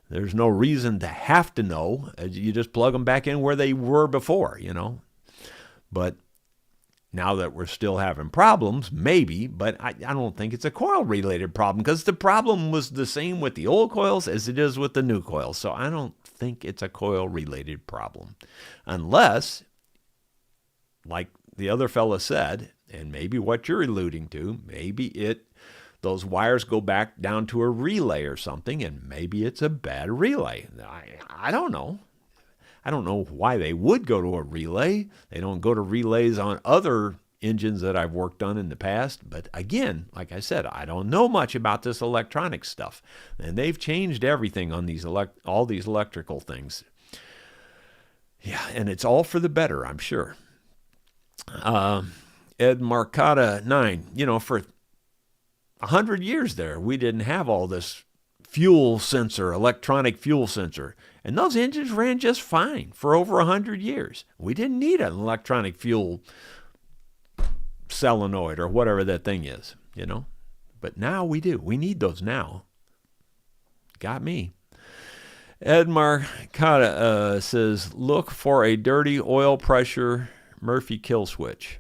There's no reason to have to know. You just plug them back in where they were before, But now that we're still having problems, maybe, but I don't think it's a coil-related problem because the problem was the same with the old coils as it is with the new coils. So I don't think it's a coil-related problem. Unless, like the other fella said, and maybe what you're alluding to, maybe those wires go back down to a relay or something, and maybe it's a bad relay. I don't know. I don't know why they would go to a relay. They don't go to relays on other engines that I've worked on in the past. But again, like I said, I don't know much about this electronic stuff. And they've changed everything on all these electrical things. Yeah, and it's all for the better, I'm sure. Ed Marcata 9, for 100 years there, we didn't have all this electronic fuel sensor. And those engines ran just fine for over 100 years. We didn't need an electronic fuel solenoid or whatever that thing is, But now we do. We need those now. Got me. Ed Marcata says, look for a dirty oil pressure Murphy kill switch.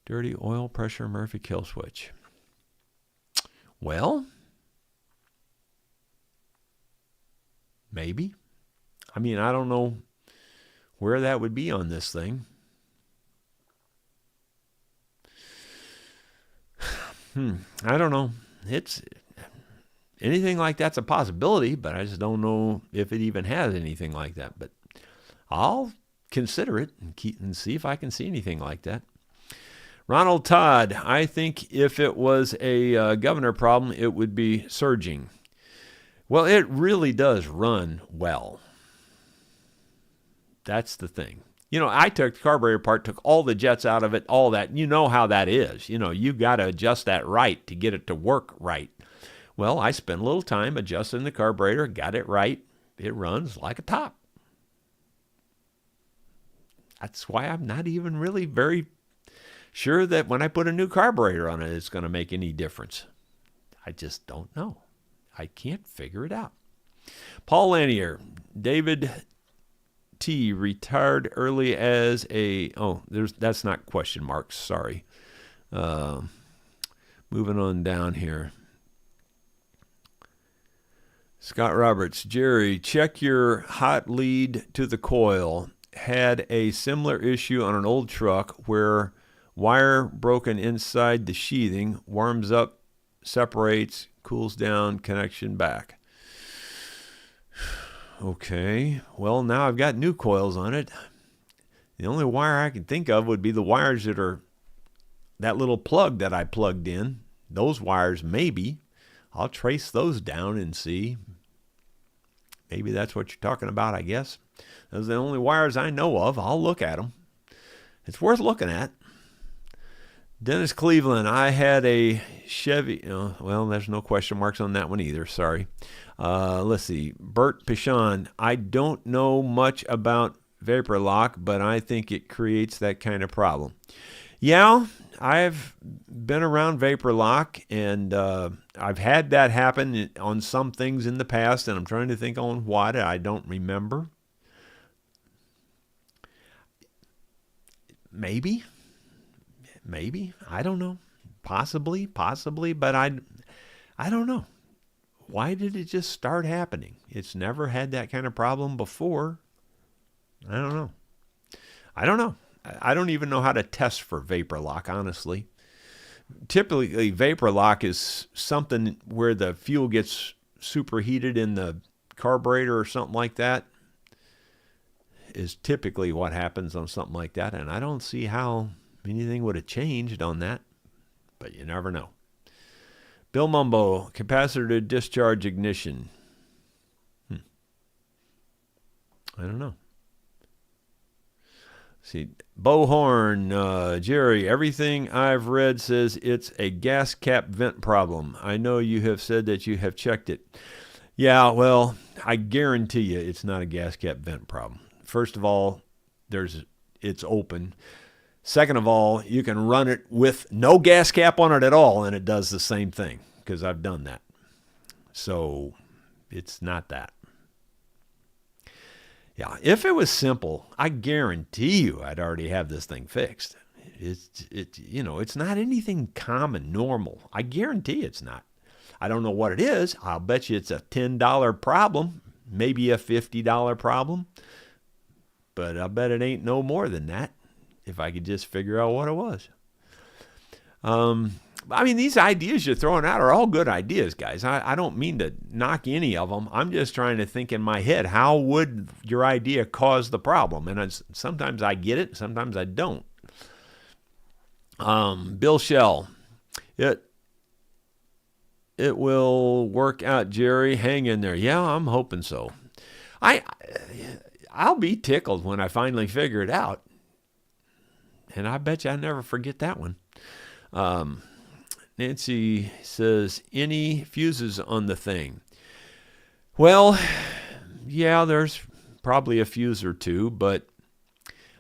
Dirty oil pressure Murphy kill switch. Well, maybe. I mean, I don't know where that would be on this thing. I don't know. Anything like that's a possibility, but I just don't know if it even has anything like that. But I'll consider it and see if I can see anything like that. Ronald Todd, I think if it was a governor problem, it would be surging. Well, it really does run well. That's the thing. I took the carburetor apart, took all the jets out of it, all that. You know how that is. You got to adjust that right to get it to work right. Well, I spent a little time adjusting the carburetor, got it right. It runs like a top. That's why I'm not even really very sure that when I put a new carburetor on it, it's going to make any difference. I just don't know. I can't figure it out. Paul Lanier, David T. retired early as that's not question marks. Sorry. Moving on down here. Scott Roberts, Jerry, check your hot lead to the coil. Had a similar issue on an old truck where wire broken inside the sheathing, warms up, separates, cools down, connection back. Okay, well, now I've got new coils on it. The only wire I can think of would be the wires that are that little plug that I plugged in, those wires maybe, I'll trace those down and see. Maybe that's what you're talking about, I guess. Those are the only wires I know of. I'll look at them. It's worth looking at. Dennis Cleveland, I had a Chevy. Well, there's no question marks on that one either. Sorry. Let's see. Bert Pichon, I don't know much about vapor lock, but I think it creates that kind of problem. Yeah, I've been around vapor lock, and I've had that happen on some things in the past, and I'm trying to think on what. I don't remember. Maybe. I don't know. Possibly, but I don't know. Why did it just start happening? It's never had that kind of problem before. I don't know. I don't even know how to test for vapor lock, honestly. Typically, vapor lock is something where the fuel gets superheated in the carburetor or something like that, is typically what happens on something like that. And I don't see how anything would have changed on that, but you never know. Bill Mumbo, capacitor to discharge ignition. I don't know. See, Bo Horn, Jerry, everything I've read says it's a gas cap vent problem. I know you have said that you have checked it. Yeah, well, I guarantee you it's not a gas cap vent problem. First of all, it's open. Second of all, you can run it with no gas cap on it at all, and it does the same thing, because I've done that. So it's not that. Yeah, if it was simple, I guarantee you I'd already have this thing fixed. It's not anything common, normal. I guarantee it's not. I don't know what it is. I'll bet you it's a $10 problem, maybe a $50 problem, but I bet it ain't no more than that if I could just figure out what it was. These ideas you're throwing out are all good ideas, guys. I don't mean to knock any of them. I'm just trying to think in my head, how would your idea cause the problem? And sometimes I get it, sometimes I don't. Bill Shell, it will work out, Jerry. Hang in there. Yeah, I'm hoping so. I'll be tickled when I finally figure it out. And I bet you I never forget that one. Nancy says, any fuses on the thing? Well, yeah, there's probably a fuse or two, but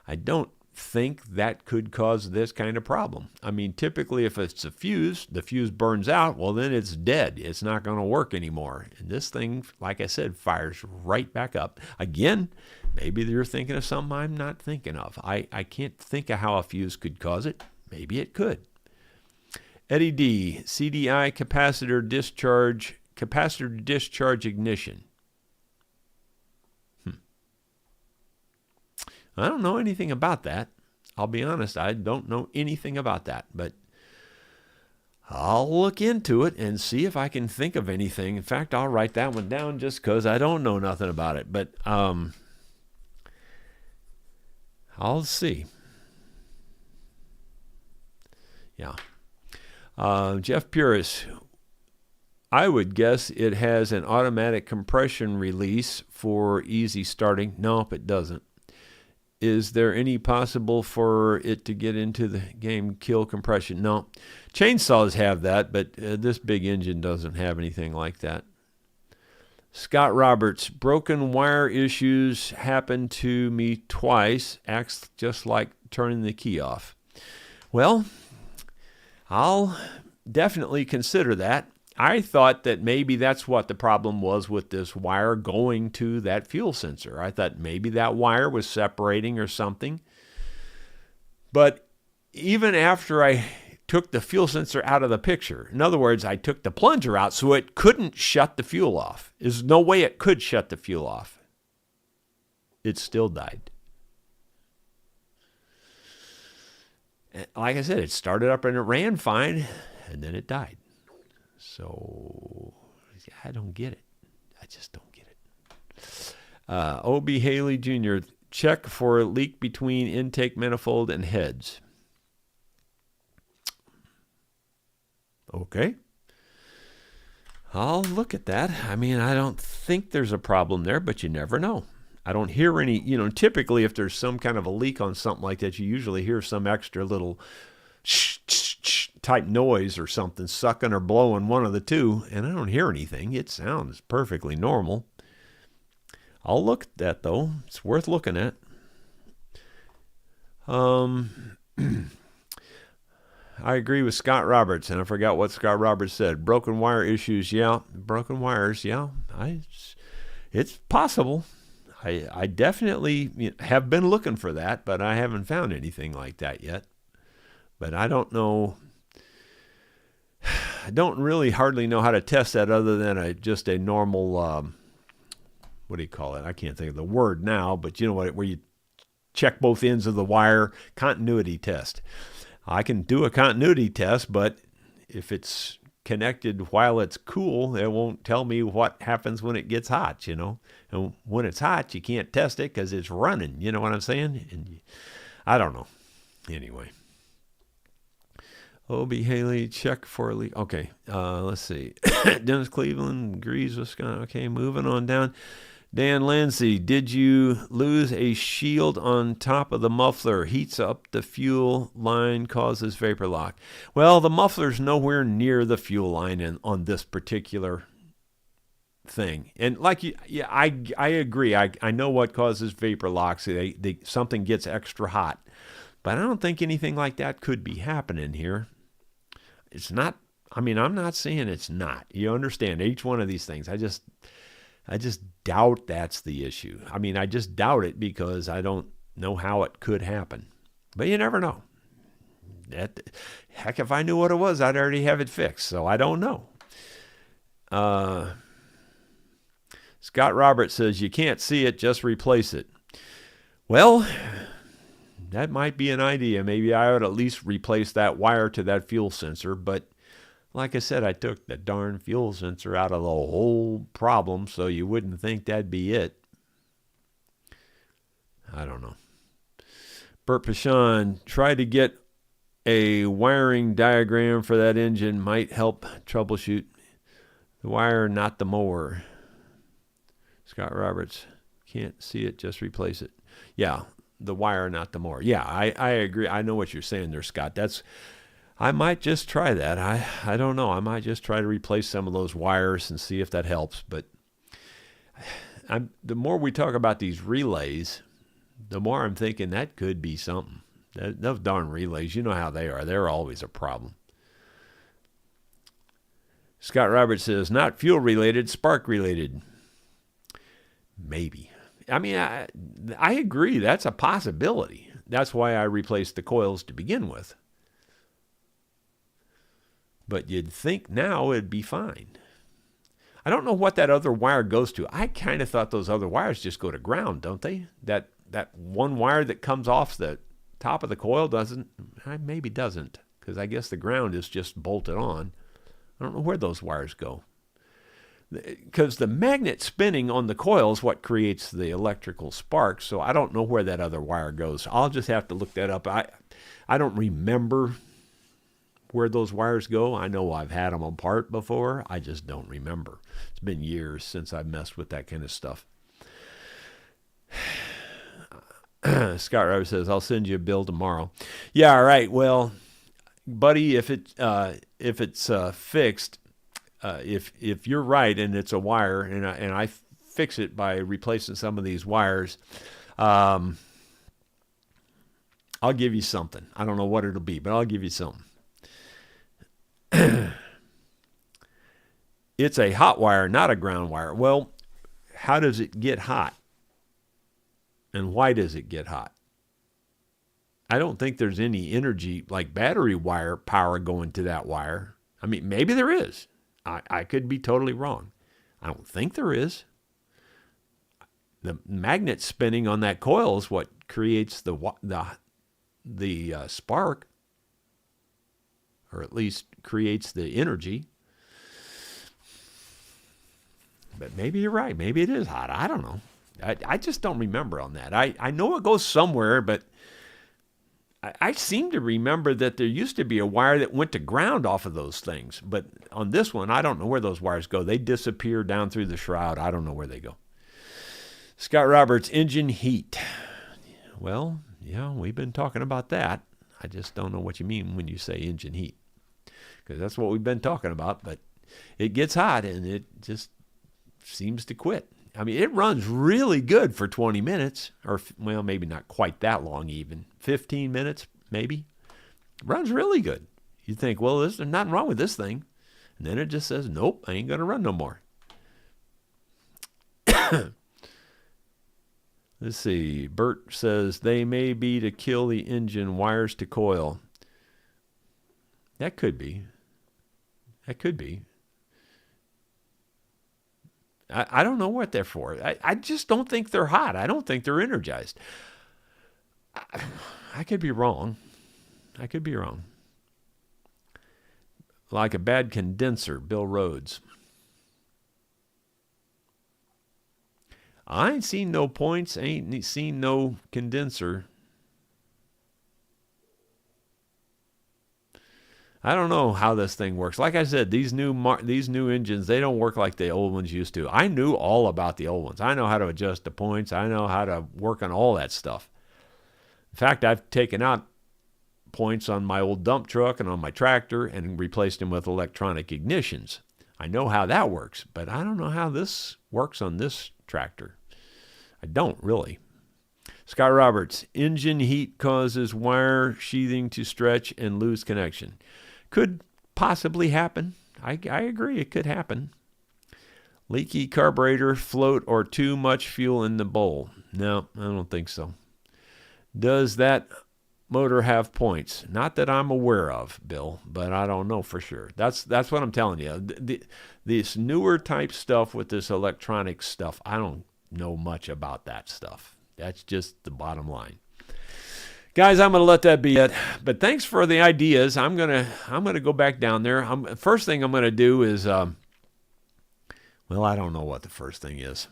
I don't think that could cause this kind of problem. I mean, typically if it's a fuse, the fuse burns out, well, then it's dead. It's not going to work anymore. And this thing, like I said, fires right back up. Again, maybe you're thinking of something I'm not thinking of. I can't think of how a fuse could cause it. Maybe it could. Eddie D, CDI capacitor to discharge ignition. I don't know anything about that. I'll be honest, I don't know anything about that, but I'll look into it and see if I can think of anything. In fact, I'll write that one down just because I don't know nothing about it, but I'll see. Yeah. Jeff Puris, I would guess it has an automatic compression release for easy starting. Nope, it doesn't. Is there any possible for it to get into the game kill compression? No. Chainsaws have that, but this big engine doesn't have anything like that. Scott Roberts, broken wire issues happened to me twice. Acts just like turning the key off. Well, I'll definitely consider that. I thought that maybe that's what the problem was with this wire going to that fuel sensor. I thought maybe that wire was separating or something. But even after I took the fuel sensor out of the picture, in other words, I took the plunger out so it couldn't shut the fuel off. There's no way it could shut the fuel off. It still died. Like I said, it started up and it ran fine, and then it died. So I don't get it. I just don't get it. O.B. Haley Jr., check for a leak between intake manifold and heads. Okay. I'll look at that. I mean, I don't think there's a problem there, but you never know. I don't hear any, typically if there's some kind of a leak on something like that, you usually hear some extra little type noise or something, sucking or blowing, one of the two, and I don't hear anything. It sounds perfectly normal. I'll look at that, though. It's worth looking at. I agree with Scott Roberts, and I forgot what Scott Roberts said. Broken wire issues, yeah. Broken wires, yeah. It's possible. I definitely have been looking for that, but I haven't found anything like that yet. But I don't know. I don't really hardly know how to test that other than just a normal, what do you call it? I can't think of the word now, but you know what, where you check both ends of the wire, continuity test. I can do a continuity test, but if it's connected while it's cool, it won't tell me what happens when it gets hot, And when it's hot, you can't test it because it's running. You know what I'm saying? And I don't know. Anyway. Obie Haley, check for a leak. Okay, let's see. Dennis Cleveland, agrees with Scott. Okay, moving on down. Dan Lancy, did you lose a shield on top of the muffler? Heats up the fuel line, causes vapor lock. Well, the muffler's nowhere near the fuel line on this particular thing. And I agree. I know what causes vapor locks. Something gets extra hot. But I don't think anything like that could be happening here. It's not, I'm not saying it's not. You understand, each one of these things, I just doubt that's the issue. I just doubt it because I don't know how it could happen. But you never know. Heck, if I knew what it was, I'd already have it fixed. So I don't know. Scott Roberts says, you can't see it, just replace it. Well, that might be an idea. Maybe I would at least replace that wire to that fuel sensor. But like I said, I took the darn fuel sensor out of the whole problem, so you wouldn't think that'd be it. I don't know. Bert Pashon, try to get a wiring diagram for that engine. Might help troubleshoot the wire, not the mower. Scott Roberts, can't see it, just replace it. Yeah. The wire, not the mower. Yeah, I agree. I know what you're saying there, Scott. I might just try that. I don't know. I might just try to replace some of those wires and see if that helps. But the more we talk about these relays, the more I'm thinking that could be something. Those darn relays, you know how they are. They're always a problem. Scott Roberts says, not fuel related, spark related. Maybe. I agree. That's a possibility. That's why I replaced the coils to begin with. But you'd think now it'd be fine. I don't know what that other wire goes to. I kind of thought those other wires just go to ground, don't they? That one wire that comes off the top of the coil maybe doesn't, because I guess the ground is just bolted on. I don't know where those wires go. Because the magnet spinning on the coil is what creates the electrical spark, so I don't know where that other wire goes. I'll just have to look that up. I don't remember where those wires go. I know I've had them apart before. I just don't remember. It's been years since I've messed with that kind of stuff. Scott Roberts says, I'll send you a bill tomorrow. Yeah, all right. Well, buddy, if it's fixed, if you're right and it's a wire and I fix it by replacing some of these wires, I'll give you something. I don't know what it'll be, but I'll give you something. It's a hot wire, not a ground wire. Well, how does it get hot? And why does it get hot? I don't think there's any energy like battery wire power going to that wire. Maybe there is. I could be totally wrong. I don't think there is. The magnet spinning on that coil is what creates the spark, or at least creates the energy. But maybe you're right. Maybe it is hot. I don't know. I just don't remember on that. I know it goes somewhere, but I seem to remember that there used to be a wire that went to ground off of those things. But on this one, I don't know where those wires go. They disappear down through the shroud. I don't know where they go. Scott Roberts, engine heat. Well, yeah, we've been talking about that. I just don't know what you mean when you say engine heat, because that's what we've been talking about. But it gets hot and it just seems to quit. I mean, it runs really good for 20 minutes, or, well, maybe not quite that long even. 15 minutes, maybe. It runs really good. You think, well, there's nothing wrong with this thing. And then it just says, nope, I ain't going to run no more. Let's see. Bert says, they may be to kill the engine, wires to coil. That could be. That could be. I don't know what they're for. I just don't think they're hot. I don't think they're energized. I could be wrong. I could be wrong. Like a bad condenser, Bill Rhodes. I ain't seen no points, ain't seen no condenser. I don't know how this thing works. Like I said, these new engines, they don't work like the old ones used to. I knew all about the old ones. I know how to adjust the points. I know how to work on all that stuff. In fact, I've taken out points on my old dump truck and on my tractor and replaced them with electronic ignitions. I know how that works, but I don't know how this works on this tractor. I don't really. Scott Roberts, engine heat causes wire sheathing to stretch and lose connection. Could possibly happen. I agree, it could happen. Leaky carburetor, float, or too much fuel in the bowl. No, I don't think so. Does that motor have points? Not that I'm aware of, Bill, but I don't know for sure. That's what I'm telling you. This newer type stuff with this electronic stuff, I don't know much about that stuff. That's just the bottom line. Guys, I'm going to let that be it. But thanks for the ideas. I'm going to go back down there. First thing I'm going to do is, well, I don't know what the first thing is.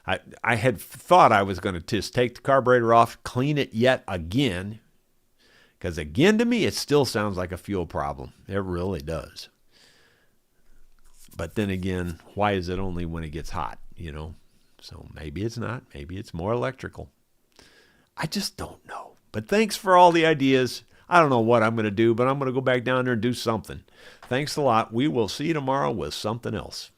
I had thought I was going to just take the carburetor off, clean it yet again. Because again, to me, it still sounds like a fuel problem. It really does. But then again, why is it only when it gets hot, you know? So maybe it's not. Maybe it's more electrical. I just don't know. But thanks for all the ideas. I don't know what I'm going to do, but I'm going to go back down there and do something. Thanks a lot. We will see you tomorrow with something else.